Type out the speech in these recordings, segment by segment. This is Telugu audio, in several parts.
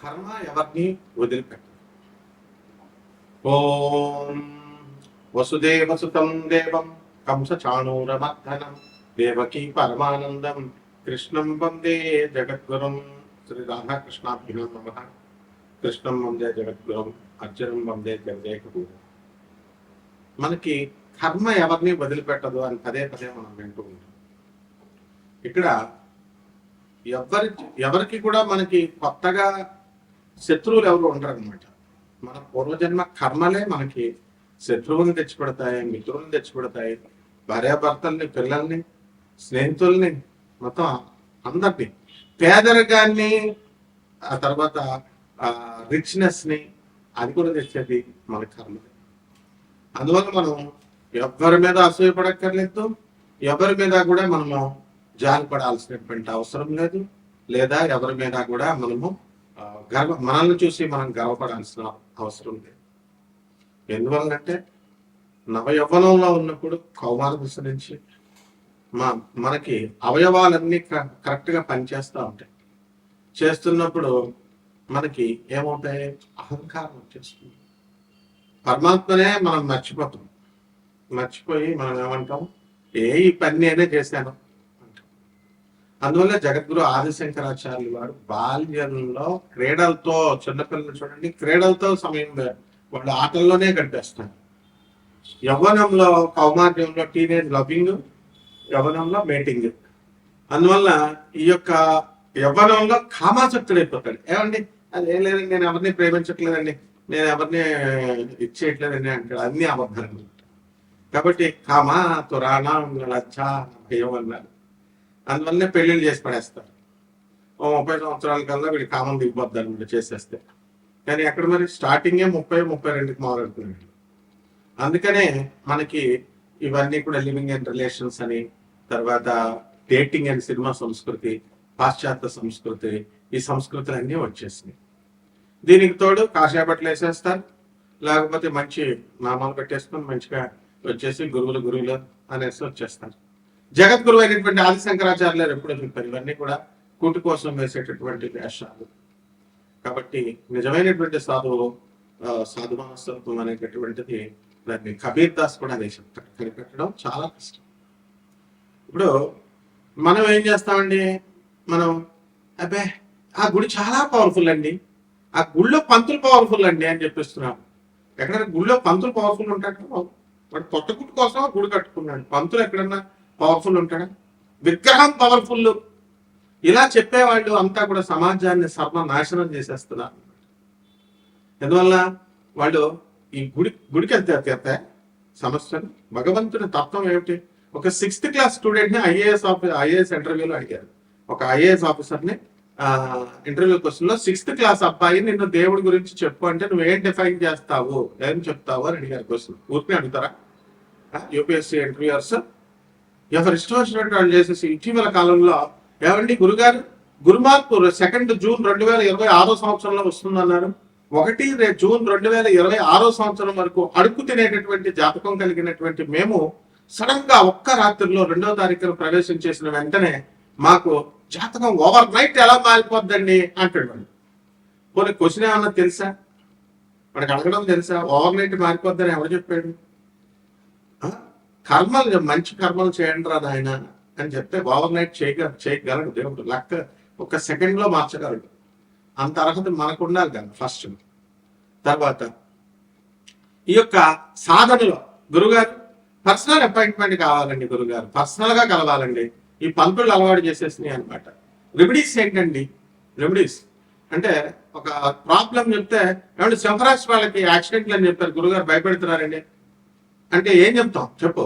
కర్మ ఎవరిని వదిలిపెట్టదు. ఓం వసుదేవసుతం దేవం కంసచాణూరమర్దనం దేవకీ పరమానందం కృష్ణం వందే జగద్గురుం. శ్రీ రాధాకృష్ణాభ్యునం నమః. కృష్ణం వందే జగద్గురుం, అర్జునం వందే జగదేకగురు. మనకి కర్మ ఎవరిని వదిలిపెట్టదు అని పదే పదే మనం వింటూ ఉంటాం. ఇక్కడ ఎవరికి కూడా మనకి కొత్తగా శత్రువులు ఎవరు ఉండరు అనమాట. మన పూర్వజన్మ కర్మలే మనకి శత్రువుని తెచ్చిపెడతాయి, మిత్రులను తెచ్చిపెడతాయి, భార్యాభర్తల్ని, పిల్లల్ని, స్నేహితుల్ని, మొత్తం అందరినీ, పేదరికాన్ని, ఆ తర్వాత రిచ్నెస్ ని, అది కూడా తెచ్చేది మన కర్మలే. అందువల్ల మనం ఎవరి మీద అసూయపడక్కర్లేదు, ఎవరి మీద కూడా మనము జాలి పడాల్సినటువంటి అవసరం లేదు, లేదా ఎవరి మీద కూడా మనము మనల్ని చూసి మనం గర్వపడాల్సిన అవసరం లేదు. ఎందువల్లంటే నవయవ్వనంలో ఉన్నప్పుడు కౌమార దశ నుంచి మనకి అవయవాలన్నీ కరెక్ట్గా పనిచేస్తూ ఉంటాయి. చేస్తున్నప్పుడు మనకి ఏమవుతాయి? అహంకారం వచ్చేస్తుంది. పరమాత్మనే మనం మర్చిపోయి మనం ఏమంటాం? ఈ పని నేనే చేశాను అంటాం. అందువల్ల జగద్గురు ఆదిశంకరాచార్యులు వారు బాల్యంలో క్రీడలతో, చిన్నపిల్లలు చూడండి, క్రీడలతో సమయం వాళ్ళు ఆటల్లోనే గడిపేస్తారు. యవ్వనంలో, కౌమార్యంలో టీనేజ్ లవింగ్, యవ్వనంలో మేటింగ్. అందువల్ల ఈ యొక్క యవ్వనంలో కామాసక్తుడైపోతాడు. ఏమండి అది ఏం లేదండి, నేను ఎవరిని ప్రేమించట్లేదండి, నేను ఎవరిని ఇచ్చేయట్లేదండి అంటాడు. అన్ని అబద్ధాలు. కాబట్టి కామా తురాణా లచ్చ భయం అన్నారు. అందువల్లనే పెళ్లిళ్ళు చేసి పడేస్తారు. 30 సంవత్సరాల కల్లా వీడి కామం దిగిపోద్ది అనమాట చేసేస్తే. కానీ ఎక్కడ మరి స్టార్టింగే 30-32కి మొదలెడుతున్నాడు. అందుకనే మనకి ఇవన్నీ కూడా లివింగ్ అండ్ రిలేషన్స్ అని, తర్వాత డేటింగ్ అండ్ సినిమా సంస్కృతి, పాశ్చాత్య సంస్కృతి, ఈ సంస్కృతులు అన్నీ వచ్చేసినాయి. దీనికి తోడు కాషాయబట్టలు వేసేస్తారు, లేకపోతే మంచి నామాలు పెట్టేసుకొని మంచిగా వచ్చేసి గురువులు అనేసి వచ్చేస్తారు. జగద్గురువు అయినటువంటి ఆదిశంకరాచార్యులు ఎప్పుడో చెప్పారు, ఇవన్నీ కూడా కూటు కోసం వేసేటటువంటి వేషాలు. కాబట్టి నిజమైనటువంటి సాధు మనస్తత్వం అనేటటువంటిది, దాన్ని కబీర్ దాస్ కూడా అదే చెప్తాడు, కనిపెట్టడం చాలా కష్టం. ఇప్పుడు మనం ఏం చేస్తామండి, మనం అబ్బే ఆ గుడి చాలా పవర్ఫుల్ అండి, ఆ గుళ్ళో పంతులు పవర్ఫుల్ అండి అని చెప్పిస్తున్నాం. ఎక్కడైనా గుళ్ళో పంతులు పవర్ఫుల్ ఉంటాడు? వాడు కొత్త గుడి కోసం గుడి కట్టుకున్నాడు. పంతులు ఎక్కడన్నా పవర్ఫుల్ ఉంటాడా? విగ్రహం పవర్ఫుల్. ఇలా చెప్పేవాళ్ళు అంతా కూడా సమాజాన్ని సర్వనాశనం చేసేస్తున్నారు. ఎందువల్ల వాళ్ళు ఈ గుడికి వెళ్తే సమస్యలు, భగవంతుని తత్వం ఏమిటి? ఒక 6th క్లాస్ స్టూడెంట్ ని ఐఏఎస్ ఇంటర్వ్యూలో అడిగారు. ఒక ఐఏఎస్ ఆఫీసర్ని ఇంటర్వ్యూ క్వశ్చన్ లో 6th క్లాస్ అబ్బాయి నిన్ను దేవుడి గురించి చెప్పు అంటే నువ్వేం డిఫైన్ చేస్తావు, ఏం చెప్తావు అని అడిగారు. క్వశ్చన్ ఊరికే అడుగుతారా యూపీఎస్సీ ఇంటర్వ్యూయర్స్? ఎవరు ఇష్టం వచ్చినట్టు వాళ్ళు చేసేసి ఇటీవల కాలంలో ఏమండి గురుగారు గురుమార్పు 2 జూన్ 2026 సంవత్సరంలో వస్తుందన్నారు. 1 జూన్ 2026 సంవత్సరం వరకు అడుగు తినేటటువంటి జాతకం కలిగినటువంటి మేము సడన్ గా ఒక్క రాత్రిలో 2వ తారీఖున ప్రవేశం చేసిన వెంటనే మాకు జాతకం ఓవర్ నైట్ ఎలా మారిపోద్దండి అంటాడు వాడు. పోనీ క్వశ్చన్ ఏమన్నా తెలుసా? వాడికి అడగడం తెలుసా? ఓవర్ నైట్ మారిపోద్దని ఎవరు చెప్పాడు? కర్మలు, మంచి కర్మలు చేయండి రా నాయన అని చెప్తే ఓవర్ నైట్ చేయగలడు దేవుడు. లెక్క 1 సెకండ్లో మార్చగలడు. అంత అర్హత మనకు ఉండాలి కదా ఫస్ట్. తర్వాత ఈ యొక్క సాధనలో గురుగారు పర్సనల్ అపాయింట్మెంట్ కావాలండి, గురుగారు పర్సనల్ గా కలవాలండి, ఈ పంతులు అలవాటు చేసేసినాయి అనమాట. రెమెడీస్ ఏంటండి? రెమెడీస్ అంటే ఒక ప్రాబ్లం చెప్తే, ఏమంటే సింహరాశి వాళ్ళకి యాక్సిడెంట్లు అని చెప్పారు, గురుగారు భయపెడుతున్నారండి అంటే ఏం చెప్తాం చెప్పు?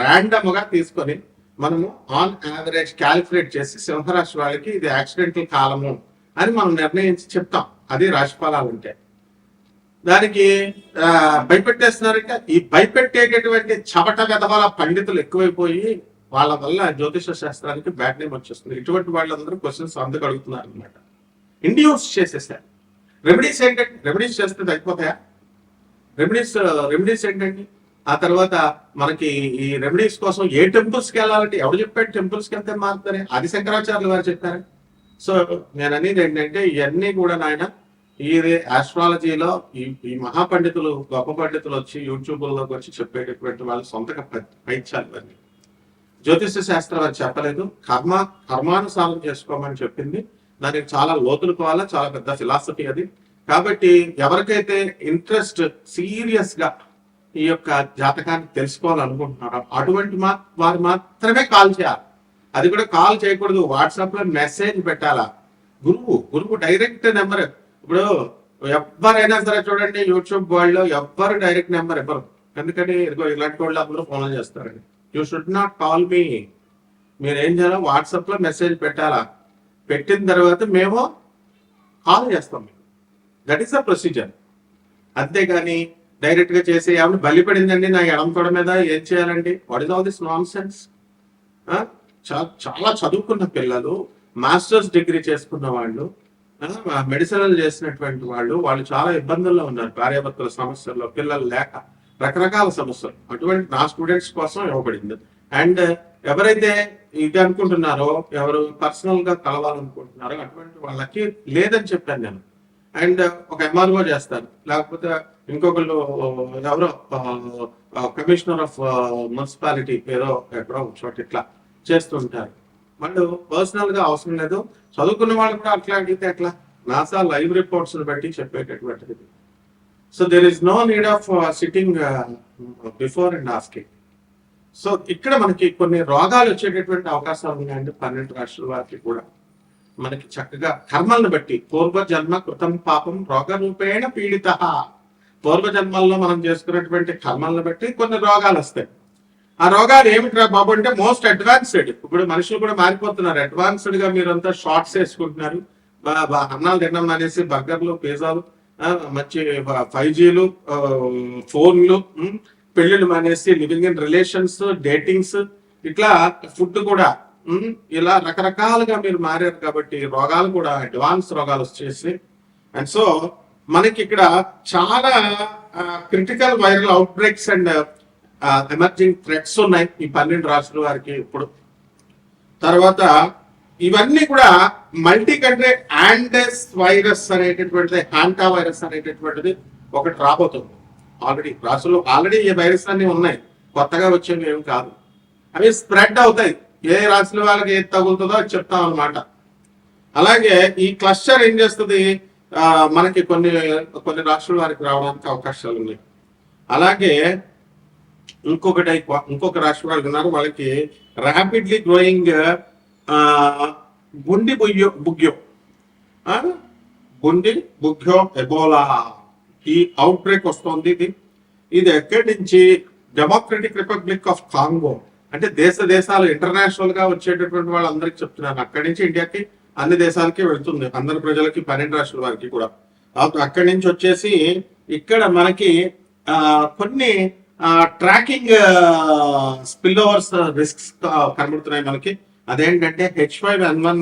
ర్యాండమ్ గా తీసుకొని మనము ఆన్ యావరేజ్ క్యాలిక్యులేట్ చేసి సింహరాశి వాళ్ళకి ఇది యాక్సిడెంటల్ కాలము అని మనం నిర్ణయించి చెప్తాం. అది రాశిఫలాలు ఉంటే. దానికి భయపెట్టేస్తున్నారంటే, ఈ భయపెట్టేటటువంటి చవట వెధవల పండితులు ఎక్కువైపోయి వాళ్ళ వల్ల జ్యోతిష శాస్త్రానికి బ్యాడ్ నేమ్ వచ్చేస్తుంది. ఇటువంటి వాళ్ళందరూ క్వశ్చన్స్ అందుకు అడుగుతున్నారు అనమాట. ఇండ్యూస్ చేసేసారు. రెమెడీస్ ఏంటంటే, రెమెడీస్ చేస్తే తగ్గిపోతాయా? రెమెడీస్ ఏంటండి? ఆ తర్వాత మనకి ఈ రెమెడీస్ కోసం ఏ టెంపుల్స్కి వెళ్ళాలంటే ఎవరు చెప్పాడు టెంపుల్స్కి వెళ్తే మారుతారే? ఆదిశంకరాచార్యులు వారు చెప్పారు. సో నేను అనేది ఏంటంటే ఇవన్నీ కూడా నాయన ఇది ఆస్ట్రాలజీలో ఈ మహాపండితులు గొప్ప పండితులు వచ్చి యూట్యూబ్లోకి వచ్చి చెప్పేటటువంటి వాళ్ళు సొంతగా పైచాలి ఇవన్నీ. జ్యోతిష శాస్త్రం అది చెప్పలేదు, కర్మానుసారం చేసుకోమని చెప్పింది. దానికి చాలా లోతులు కావాలా, చాలా పెద్ద ఫిలాసఫీ అది. కాబట్టి ఎవరికైతే ఇంట్రెస్ట్ సీరియస్ గా ఈ యొక్క జాతకాన్ని తెలుసుకోవాలనుకుంటున్నారో అటువంటి వారు మాత్రమే కాల్ చేయాలి. అది కూడా కాల్ చేయకూడదు, వాట్సాప్ లో మెసేజ్ పెట్టాలా. గురువు డైరెక్ట్ నెంబర్. ఇప్పుడు ఎవరైనా సరే చూడండి, యూట్యూబ్ వరల్డ్ లో ఎవ్వరు డైరెక్ట్ నెంబర్ ఇవ్వరు. ఎందుకంటే ఇదిగో ఇలాంటి వాళ్ళు అందరూ ఫోన్లు చేస్తారండి. You should not call me. మీరు ఏం చేయాలో వాట్సాప్ లో మెసేజ్ పెట్టాలా. పెట్టిన తర్వాత మేము కాల్ చేస్తాం. That is the procedure. అంతేగాని డైరెక్ట్ గా చేసి ఏమైనా బలిపడిందండి నా ఎడం తొడ మీద, ఏం చేయాలండి? What is all this non sense? చాలా చదువుకున్న పిల్లలు, మాస్టర్స్ డిగ్రీ చేసుకున్న వాళ్ళు, మెడిసినల్ చేసినటువంటి వాళ్ళు చాలా ఇబ్బందుల్లో ఉన్నారు. భార్యాభర్తల సమస్యల్లో, పిల్లలు లేక, రకరకాల సమస్యలు. అటువంటి నా స్టూడెంట్స్ కోసం ఇవ్వబడింది. అండ్ ఎవరైతే ఇది అనుకుంటున్నారో, ఎవరు పర్సనల్ గా కలవాలనుకుంటున్నారో అటువంటి వాళ్ళకి లేదని చెప్పాను నేను. అండ్ ఒక ఎంఆర్ఓ చేస్తారు, లేకపోతే ఇంకొకళ్ళు ఎవరో కమిషనర్ ఆఫ్ మున్సిపాలిటీ ఏదో ఎక్కడో చోట ఇట్లా చేస్తుంటారు. వాళ్ళు పర్సనల్ గా అవసరం లేదు. చదువుకున్న వాళ్ళు కూడా అట్లా అడిగితే ఎట్లా? నాసా లైవ్ రిపోర్ట్స్ బట్టి చెప్పేటటువంటిది. So there is no need of sitting before and asking. So ఇక్కడ మనకి కొన్ని రోగాలు వచ్చేటటువంటి అవకాశాలు ఉన్నాయండి 12 రాశుల వారికి కూడా. మనకి చక్కగా కర్మలను బట్టి, పూర్వజన్మ కృతం పాపం రోగ రూపేణ పీడిత. పూర్వజన్మల్లో మనం చేసుకున్నటువంటి కర్మలను బట్టి కొన్ని రోగాలు వస్తాయి. ఆ రోగాలు ఏమిటి బాబు అంటే మోస్ట్ అడ్వాన్స్డ్. ఇప్పుడు మనుషులు కూడా మారిపోతున్నారు. అడ్వాన్స్డ్ గా మీరంతా షార్ట్స్ వేసుకుంటున్నారు, అన్నాలు తిన్నాం అనేసి బర్గర్లు, పిజ్జాలు, మంచి 5Gలు, ఫోన్లు, పెళ్లిళ్ళు మానేసి లివింగ్ ఇన్ రిలేషన్స్, డేటింగ్స్, ఇట్లా ఫుడ్ కూడా ఇలా రకరకాలుగా మీరు మారారు. కాబట్టి రోగాలు కూడా అడ్వాన్స్ రోగాలు వచ్చేసి. అండ్ సో మనకి ఇక్కడ చాలా critical viral outbreaks and emerging threats ఉన్నాయి ఈ 12 రాష్ట్రాల వారికి ఇప్పుడు. తర్వాత ఇవన్నీ కూడా మల్టీ కంట్రీ యాండెస్ వైరస్ అనేటటువంటిది, హాంటా వైరస్ అనేటటువంటిది ఒకటి రాబోతుంది. ఆల్రెడీ రాష్ట్రంలో ఆల్రెడీ ఈ వైరస్ అన్ని ఉన్నాయి, కొత్తగా వచ్చేవి ఏమి కాదు. అవి స్ప్రెడ్ అవుతాయి. ఏ రాశుల వాళ్ళకి ఏది తగులుతుందో అది చెప్తాం అనమాట. అలాగే ఈ క్లస్టర్ ఏం చేస్తుంది, మనకి కొన్ని రాష్ట్రాల వారికి రావడానికి అవకాశాలు ఉన్నాయి. అలాగే ఇంకొక రాష్ట్ర వాళ్ళు ఉన్నారు, వాళ్ళకి ర్యాపిడ్లీ గ్రోయింగ్ గుండి బుగ్యో ఎబోలా ఈ అవుట్ బ్రేక్ వస్తుంది. ఇది ఎక్కడి నుంచి? Democratic republic of Congo. అంటే దేశాలు ఇంటర్నేషనల్ గా వచ్చేటటువంటి వాళ్ళందరికీ చెప్తున్నాను. అక్కడి నుంచి ఇండియాకి అన్ని దేశాలకి వెళ్తుంది, అందరి ప్రజలకి 12 రాష్ట్రాల వారికి కూడా. అక్కడి నుంచి వచ్చేసి ఇక్కడ మనకి కొన్ని ట్రాకింగ్ స్పిల్ ఓవర్స్ రిస్క్స్ కనబడుతున్నాయి మనకి. అదేంటంటే H5N1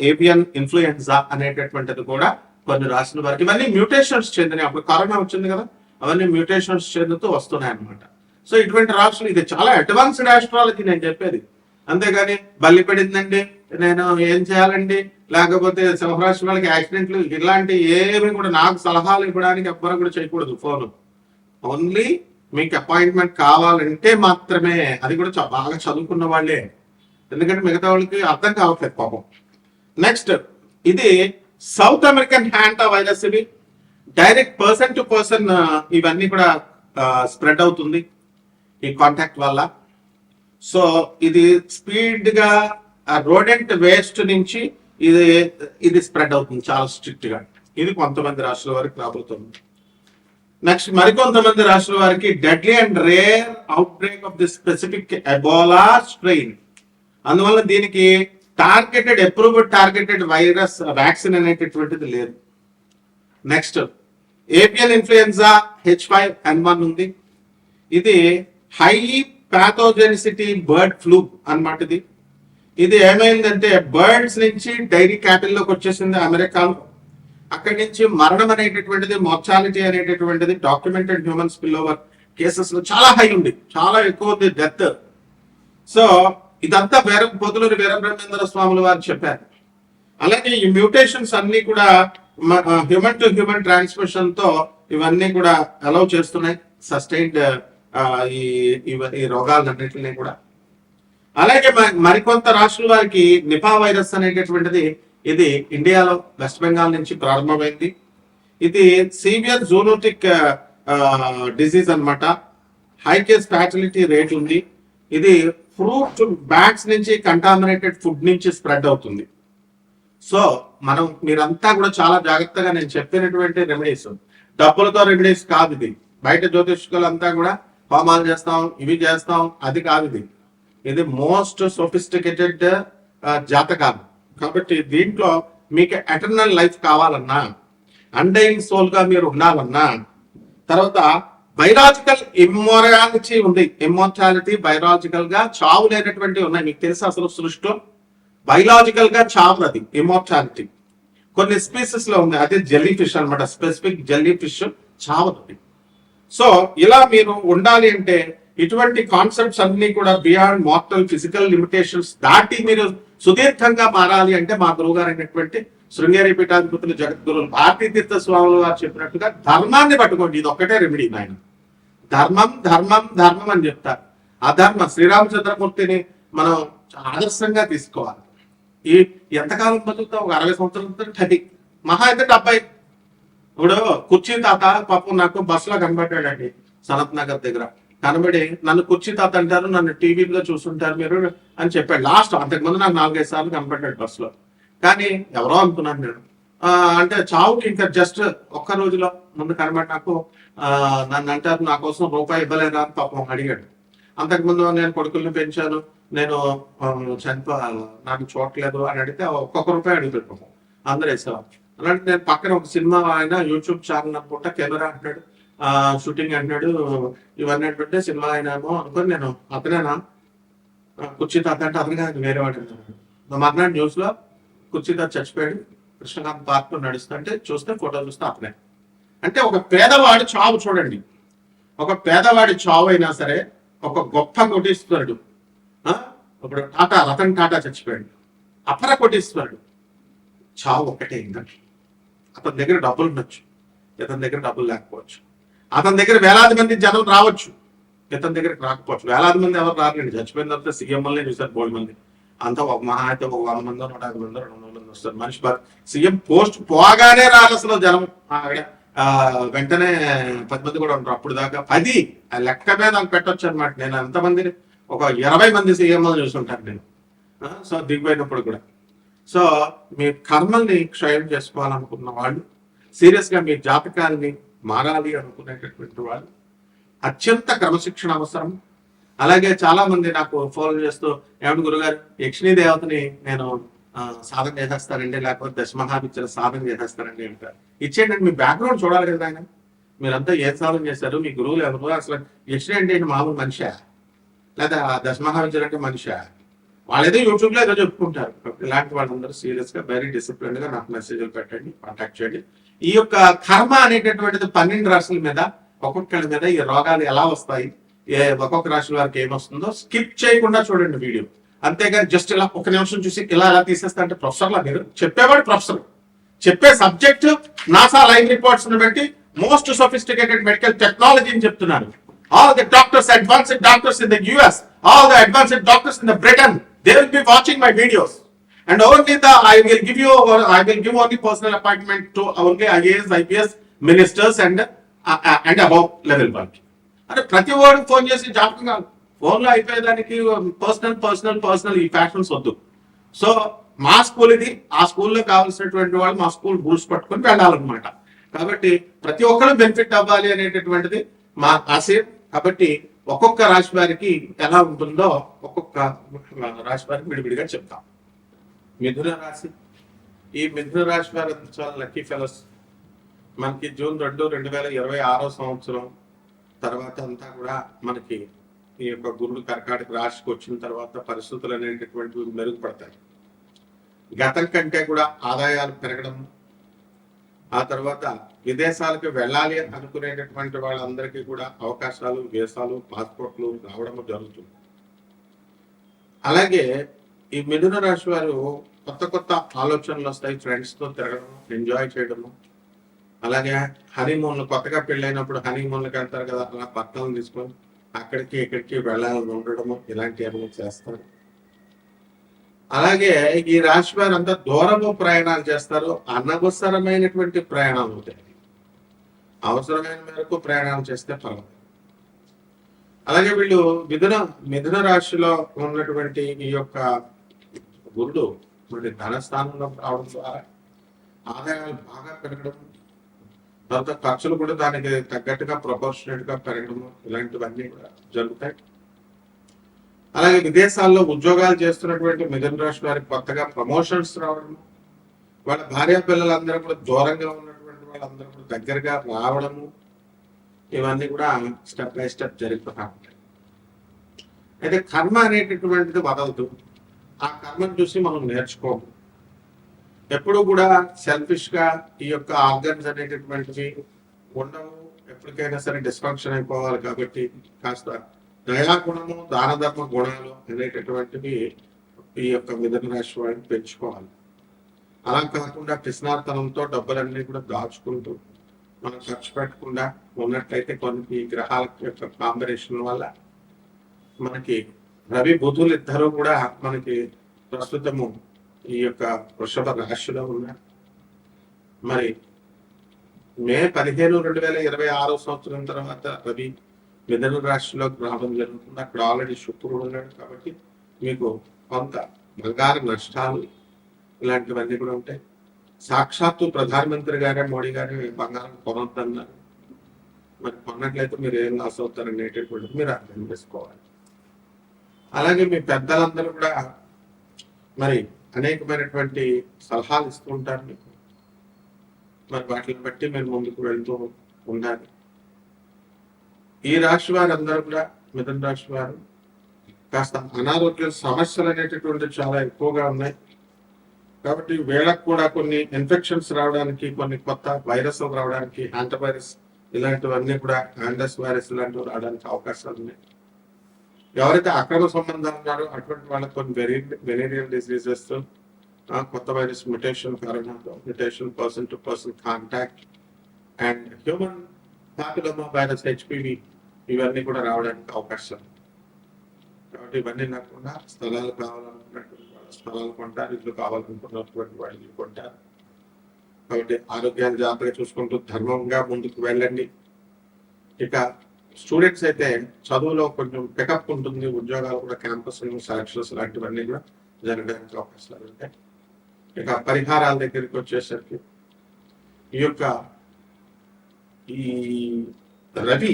ఏవియన్ ఇన్ఫ్లుయెన్జా అనేటటువంటిది కూడా కొన్ని రాష్ట్రాల వారికి. ఇవన్నీ మ్యూటేషన్స్ చెందినాయి. అప్పుడు కరోనా వచ్చింది కదా, అవన్నీ మ్యూటేషన్స్ చెందుతూ వస్తున్నాయి అనమాట. సో ఇటువంటి రాష్ట్రాలు, ఇది చాలా అడ్వాన్స్డ్ ఆస్ట్రాలజీ నేను చెప్పేది. అంతేగాని బల్లి పడిందండి నేను ఏం చేయాలండి, లేకపోతే సింహరాశి వాళ్ళకి యాక్సిడెంట్లు, ఇలాంటి ఏమి కూడా నాకు సలహాలు ఇవ్వడానికి ఎవ్వరూ కూడా చేయకూడదు ఫోన్. ఓన్లీ మీకు అపాయింట్మెంట్ కావాలంటే మాత్రమే, అది కూడా బాగా చదువుకున్న వాళ్ళే. ఎందుకంటే మిగతా వాళ్ళకి అర్థం కావట్లేదు పాపం. నెక్స్ట్, ఇది సౌత్ అమెరికన్ హ్యాంటా వైరస్. ఇవి డైరెక్ట్ పర్సన్ టు పర్సన్ ఇవన్నీ కూడా స్ప్రెడ్ అవుతుంది ఈ కాంటాక్ట్ వల్ల. సో ఇది స్పీడ్ గా రోడెంట్ వేస్ట్ నుంచి ఇది స్ప్రెడ్ అవుతుంది చాలా స్ట్రిక్ట్ గా. ఇది కొంతమంది రాష్ట్రాల వారికి రాబోతుంది. నెక్స్ట్, మరికొంతమంది రాష్ట్రాల వారికి deadly and rare out break of the specific Ebola strain. అందువల్ల దీనికి అప్రూవ్డ్ టార్గెటెడ్ వైరస్ వ్యాక్సిన్ అనేటటువంటిది లేదు. నెక్స్ట్, ఏవియన్ ఇన్ఫ్లుయెన్జా H5N1 ఉంది. ఇది హై ప్యాథోజెనిసిటీ బర్డ్ ఫ్లూ అన్నమాట. ఇది ఏమైందంటే బర్డ్స్ నుంచి డైరీ క్యాటిల్లోకి వచ్చేసింది అమెరికాలో. అక్కడి నుంచి మరణం అనేటటువంటిది, మార్చాలిటీ అనేటటువంటిది documented human spill over cases లో చాలా హై ఉంది, చాలా ఎక్కువ ఉంది డెత్. సో ఇదంతా పోతులూరి వీరబ్రహ్మేంద్ర స్వాముల వారు చెప్పారు. అలాగే ఈ మ్యూటేషన్స్ అన్ని కూడా హ్యూమన్ టు హ్యూమన్ ట్రాన్స్మిషన్ తో ఇవన్నీ కూడా అలౌ చేస్తున్నాయి సస్టైన్డ్ ఈ ఈ రోగాలన్నింటినీ కూడా. అలాగే మరికొంత రాష్ట్రాల వారికి నిపా వైరస్ అనేటటువంటిది ఇది ఇండియాలో వెస్ట్ బెంగాల్ నుంచి ప్రారంభమైంది. ఇది సీవియర్ జూనోటిక్ డిసీజ్ అన్నమాట. హై కేస్ ఫ్యాటిలిటీ రేట్ ఉంది. ఇది ఫ్రూట్ బ్యాట్స్ నుంచి కంటామినేటెడ్ ఫుడ్ నుంచి స్ప్రెడ్ అవుతుంది. సో మీరంతా కూడా చాలా జాగ్రత్తగా నేను చెప్పినటువంటి రెమెడీస్ డబ్బులతో రెమెడీస్ కాదు. ఇది బయట జ్యోతిష్కులంతా కూడా హోమాలు చేస్తాం, ఇవి చేస్తాం, అది కాదు. ఇది మోస్ట్ సోఫిస్టికేటెడ్ జాతకాలు. కాబట్టి దీంట్లో మీకు ఎటర్నల్ లైఫ్ కావాలన్నా, అన్డైయింగ్ సోల్ గా మీరు ఉండాలన్నా, తర్వాత బయలాజికల్ ఇమ్మోరాలిటీ ఉంది. ఇమ్మోర్టాలిటీ బయలాజికల్ గా చావు లేనటువంటివి ఉన్నాయి. మీకు తెలుసు అసలు సృష్టిలో బయలాజికల్ గా చావు అది ఇమ్మోర్టాలిటీ. కొన్ని స్పీసెస్ లో ఉంది, అదే జెల్లీ ఫిష్ అనమాట. స్పెసిఫిక్ జెల్లీ ఫిష్ చావదు. సో ఇలా మీరు ఉండాలి అంటే ఇటువంటి కాన్సెప్ట్స్ అన్ని కూడా బియాండ్ మార్టల్ ఫిజికల్ లిమిటేషన్స్ దాటి మీరు సుదీర్ఘంగా మారాలి అంటే మా గురువు గారు అయినటువంటి శృంగేరి పీఠాధిపతులు జగద్గురువులు భారతీ తీర్థ స్వాములు వారు చెప్పినట్టుగా ధర్మాన్ని పట్టుకోండి. ఇది ఒక్కటే రెమెడీ నాయన. ధర్మం ధర్మం ధర్మం అని చెప్తారు. అధర్మ శ్రీరామచంద్రమూర్తిని మనం ఆదర్శంగా తీసుకోవాలి. ఈ ఎంతకాలం బతుకుతాం? ఒక 60 సంవత్సరాల టది మహా అయితే 70. ఇప్పుడు కుర్చీ తాత పాపం నాకు బస్సులో కనబడ్డాడండి సనత్ నగర్ దగ్గర. కనబడి నన్ను కుర్చీ తాత అంటారు, నన్ను టీవీలో చూస్తుంటారు మీరు అని చెప్పాడు. లాస్ట్ అంతకుముందు నాకు 4-5 సార్లు కనబడ్డాడు బస్సులో. కానీ ఎవరో అనుకున్నాను నేను. అంటే చావుకి ఇంకా జస్ట్ ఒక్క రోజులో ముందు కనబడి నాకు నన్ను అంటారు, నా కోసం రూపాయి ఇవ్వలేదా అని పాపం అడిగాడు. అంతకుముందు నేను కొడుకుల్ని పెంచాను, నేను నాకు చూడట్లేదు అని అడిగితే ఒక్కొక్క రూపాయి అడుగుతాడు పాపం. అందరూ వేసేవారు. అలాంటి నేను పక్కన ఒక సినిమా ఆయన యూట్యూబ్ ఛానల్ అనుకుంటా, కెమెరా అంటున్నాడు, షూటింగ్ అంటున్నాడు, ఇవన్నీ అంటుంటే సినిమా అయినామో అనుకుని నేను అతనేనా కుర్చీ తాత అంటే అతనిగా వేరే వాడు అంటున్నాడు. మర్నాడు న్యూస్ లో కుర్చీ తాత చచ్చిపోయాడు, కృష్ణకాంత్ పార్క్ లో నడుస్తుంటే చూస్తే ఫోటో చూస్తే అతనే. అంటే ఒక పేదవాడి చావు చూడండి. ఒక పేదవాడి చావు అయినా సరే ఒక గొప్ప కోటీశ్వరుడు, ఇప్పుడు టాటా రతన్ టాటా చచ్చిపోయాడు, అపర కోటీశ్వరుడు, చావు ఒక్కటే. ఇంకంటే అతని దగ్గర డబ్బులు ఉండొచ్చు, ఇతని దగ్గర డబ్బులు లేకపోవచ్చు. అతని దగ్గర వేలాది మంది జనం రావచ్చు, ఇతని దగ్గరకు రాకపోవచ్చు. వేలాది మంది ఎవరు రారండి. చచ్చిపోయిన తర్వాత సీఎంఎల్నే చూసారు 3 మంది. అంతా ఒక మహా అయితే ఒక 100 మందో 150 మందో 200 మంది వస్తారు. మనిషి సీఎం పోస్ట్ పోగానే రాదు అసలు జనం. వెంటనే 10 మంది కూడా ఉంటారు. అప్పుడు దాకా 10 లెక్క మీద నాకు పెట్టొచ్చు అనమాట. నేను ఎంతమందిని ఒక 20 మంది సీఎంఎల్ చూసుంటాను నేను. సో దిగిపోయినప్పుడు కూడా. సో మీ కర్మల్ని క్షయం చేసుకోవాలనుకున్న వాళ్ళు, సీరియస్ గా మీ జాతకాన్ని మారాలి అనుకునేటటువంటి వాళ్ళు అత్యంత క్రమశిక్షణ అవసరం. అలాగే చాలా మంది నాకు ఫోన్ చేస్తూ, ఏమిటి గురుగారు యక్షిణీ దేవతని నేను సాధన చేసేస్తానండి, లేకపోతే దశమహావిద్యల సాధన చేసేస్తానండి అంటారు. ఇచ్చేయండి, మీ బ్యాక్గ్రౌండ్ చూడాలి కదా ఆయన. మీరంతా ఏం సాధన చేశారు, మీ గురువులు ఎవరు, అసలు యక్షిణి అంటే మామూలు మనిషా లేదా దశమహావిద్యలు అంటే మనిషా? వాళ్ళేదో యూట్యూబ్ లో ఏదో చెప్పుకుంటారు. ఇలాంటి వాళ్ళందరూ సీరియస్ గా వెరీ డిసిప్లిన్ గా నాకు మెసేజ్లు పెట్టండి, కాంటాక్ట్ చేయండి. ఈ యొక్క కర్మ అనేటటువంటిది 12 రాశుల మీద, ఒక్కొక్కరి మీద ఈ రోగాలు ఎలా వస్తాయి, ఒక్కొక్క రాశి వారికి ఏమొస్తుందో స్కిప్ చేయకుండా చూడండి వీడియో. అంతేగాని జస్ట్ ఇలా ఒక నిమిషం చూసి ఇలా తీసేస్తా అంటే ప్రొఫెసర్లా మీరు? చెప్పేవాడు ప్రొఫెసర్, చెప్పే సబ్జెక్ట్ నాసా లైవ్ రిపోర్ట్స్ బట్టి మోస్ట్ సోఫిస్టికేటెడ్ మెడికల్ టెక్నాలజీ అని చెప్తున్నారు. All the doctors, advanced doctors in the US, all the advanced doctors in the Britain, they will be watching my videos. And only I will give only personal appointment to only IAS, IPS ministers and above level work. అంటే ప్రతి వాడు ఫోన్ చేసి జాతకం కాదు, ఫోన్లో అయిపోయేదానికి పర్సనల్ ఈ ఫ్యాషన్స్ వద్దు. సో మా స్కూల్ ఇది, ఆ స్కూల్లో కావాల్సినటువంటి వాళ్ళు మా స్కూల్ రూల్స్ పట్టుకొని వెళ్ళాలన్నమాట. కాబట్టి ప్రతి ఒక్కరు బెనిఫిట్ అవ్వాలి అనేటటువంటిది మా ఆశయం. కాబట్టి ఒక్కొక్క రాశి వారికి ఎలా ఉంటుందో ఒక్కొక్క రాశి వారికి విడివిడిగా చెప్తాం. మిథున రాశి, ఈ మిథున రాశి వారు చాలా లక్కీ ఫెలోస్. మనకి జూన్ 2, 2026 సంవత్సరం తర్వాత అంతా కూడా మనకి ఈ యొక్క గురుడు కర్కాటక రాశికి వచ్చిన తర్వాత పరిస్థితులు అనేటటువంటివి మెరుగుపడతాయి. గతం కంటే కూడా ఆదాయాలు పెరగడం, ఆ తర్వాత విదేశాలకు వెళ్ళాలి అనుకునేటటువంటి వాళ్ళందరికీ కూడా అవకాశాలు, వీసాలు, పాస్పోర్ట్లు రావడం జరుగుతుంది. అలాగే ఈ మిథున రాశి వారు కొత్త కొత్త ఆలోచనలు వస్తాయి, ఫ్రెండ్స్తో తిరగడం, ఎంజాయ్ చేయడము. అలాగే హనీమూన్లు, కొత్తగా పెళ్ళైనప్పుడు హనీమూన్లకి వెళ్తారు కదా, అలా భర్తలను తీసుకొని అక్కడికి ఇక్కడికి వెళ్ళాలని ఉండడము, ఇలాంటివన్నీ చేస్తారు. అలాగే ఈ రాశి వారు అంతా దూరము ప్రయాణాలు చేస్తారు, అనవసరమైనటువంటి ప్రయాణాలు ఉంటాయి. అవసరమైన మేరకు ప్రయాణాలు చేస్తే పర్వాలేదు. అలాగే వీళ్ళు మిథున రాశిలో ఉన్నటువంటి ఈ యొక్క గురుడు మరి ధనస్థానంలో రావడం ద్వారా ఆదాయాలు బాగా పెరగడం, తర్వాత ఖర్చులు కూడా దానికి తగ్గట్టుగా ప్రపోర్షనేట్ గా పెరగడము, ఇలాంటివన్నీ కూడా జరుగుతాయి. అలాగే విదేశాల్లో ఉద్యోగాలు చేస్తున్నటువంటి మిథున రాశి వారికి కొత్తగా ప్రమోషన్స్ రావడము, వాళ్ళ భార్య పిల్లలందరూ కూడా దూరంగా ఉన్నటువంటి వాళ్ళందరూ కూడా దగ్గరగా రావడము, ఇవన్నీ కూడా స్టెప్ బై స్టెప్ జరిగిపోతా ఉంటాయి. అయితే కర్మ అనేటటువంటిది వదలదు. ఆ కర్మను చూసి మనం నేర్చుకోము. ఎప్పుడు కూడా సెల్ఫిష్ గా ఈ యొక్క ఆర్గన్స్ అనేటటువంటివి ఉండవు. ఎప్పటికైనా సరే డిస్ఫంక్షన్ అయిపోవాలి. కాబట్టి కాస్త దయాగుణము, దాన ధర్మ గుణాలు అనేటటువంటివి ఈ యొక్క మిథున రాశి వాడిని పెంచుకోవాలి. అలా కాకుండా పిసినార్తనంతో డబ్బులన్నీ కూడా దాచుకుంటూ మనం ఖర్చు పెట్టకుండా ఉన్నట్లయితే కొన్ని గ్రహాల యొక్క కాంబినేషన్ వల్ల మనకి రవి బుధులు ఇద్దరు కూడా మనకి ప్రస్తుతము ఈ యొక్క వృషభ రాశిలో ఉన్నారు. మరి మే 15, 2026 సంవత్సరం తర్వాత రవి మిథున రాశిలోకి రావడం జరుగుతుంది. అక్కడ ఆల్రెడీ శుక్రుడు ఉన్నాడు. కాబట్టి మీకు కొంత బంగారు నష్టాలు ఇలాంటివన్నీ కూడా ఉంటాయి. సాక్షాత్తు ప్రధానమంత్రి గారే, మోడీ గారే బంగారం కొనొద్దన్నారు. మరి కొన్నట్లయితే మీరు ఏం లాస్ అవుతారనేటటువంటిది మీరు అర్థం చేసుకోవాలి. అలాగే మీ పెద్దలందరూ కూడా మరి అనేకమైనటువంటి సలహాలు ఇస్తూ ఉంటారు మీకు. మరి వాటిని బట్టి మీరు ముందుకు వెళ్తూ ఉండాలి. ఈ రాశి వారందరూ కూడా మిథున రాశి వారు కాస్త అనారోగ్య సమస్యలు అనేటటువంటి చాలా ఎక్కువగా ఉన్నాయి. కాబట్టి వీళ్ళకు కూడా కొన్ని ఇన్ఫెక్షన్స్ రావడానికి, కొన్ని కొత్త వైరస్లు రావడానికి, యాంటీవైరస్ ఇలాంటివన్నీ కూడా, యాండస్ వైరస్ ఇలాంటివి రావడానికి అవకాశాలు ఉన్నాయి. ఎవరైతే అక్రమ సంబంధాలు ఉన్నారో అటువంటి వాళ్ళకి కొన్ని వెనీరియల్ డిసీజెస్, కొత్త వైరస్ మ్యుటేషన్ కారణంగా, mutation person to person contact and human papilloma virus HPV ఇవన్నీ కూడా రావడానికి అవకాశాలు. కాబట్టి ఇవన్నీ లేకుండా స్థలాలు కావాలనుకున్నటువంటి వాళ్ళు స్థలాలు కొంటారు, ఇల్లు కావాలనుకున్నటువంటి వాళ్ళు ఇల్లు కొంటారు. కాబట్టి ఆరోగ్యాన్ని జాగ్రత్తగా చూసుకుంటూ ధర్మంగా ముందుకు వెళ్ళండి. ఇక స్టూడెంట్స్ అయితే చదువులో కొంచెం పికప్ ఉంటుంది, ఉద్యోగాలు కూడా క్యాంపస్ సెలక్షన్స్ లాంటివన్నీ కూడా జరగడానికి అవకాశాలు ఉంటాయి. ఇక పరిహారాల దగ్గరికి వచ్చేసరికి ఈ రవి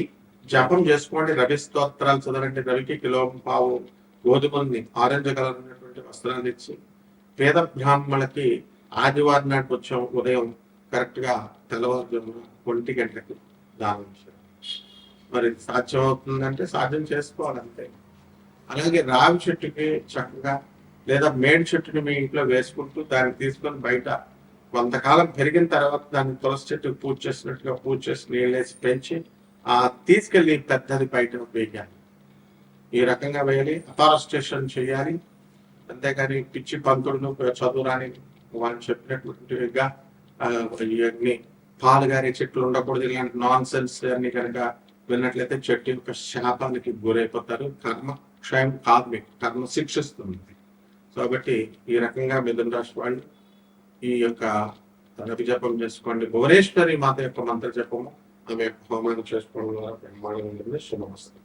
జపం చేసుకోండి, రవి స్తోత్రాలు చదవండి. రవికి కిలో పావు గోధుమల్ని, ఆరెంజ్ కలర్ ఉన్నటువంటి వస్త్రాన్ని ఇచ్చి పేద బ్రాహ్మణులకి ఆదివారం నాటి వచ్చాం ఉదయం కరెక్ట్ గా తెల్లవారుజామున 1 గంటలకు దానం చేయాలి. మరి సాధ్యం అవుతుందంటే సాధ్యం చేసుకోవాలంతే. అలాగే రావి చెట్టుకి చక్కగా లేదా మేడి చెట్టుని మీ ఇంట్లో వేసుకుంటూ దాన్ని తీసుకొని బయట కొంతకాలం పెరిగిన తర్వాత దాన్ని తులసి చెట్టుకు పూజ చేసినట్టుగా పూజ చేసి నీళ్ళేసి పెంచి తీసుకెళ్లి పెద్దది బయట వేయాలి. ఈ రకంగా వేయాలి. అఫారెస్టేషన్ చేయాలి. అంతేగాని పిచ్చి పంతుడును చదువురాని వాళ్ళు చెప్పినటువంటిగా ఇవన్నీ పాలు గారి చెట్లు ఉండకూడదు, ఇలాంటి నాన్ సెన్స్ అన్ని కనుక విన్నట్లయితే చెట్టు యొక్క శాపానికి గురైపోతారు. కర్మ క్షయం కాదు, మీకు కర్మ శిక్షిస్తుంది. కాబట్టి ఈ రకంగా మిథున రాశి వాళ్ళు ఈ యొక్క రవి జపం చేసుకోండి. భువనేశ్వరి మాత యొక్క మంత్ర జపము ఆమె హోమాన్ని చేసుకోవడం ద్వారా బ్రహ్మాండంగా ఉంటుంది. శుభమస్తు.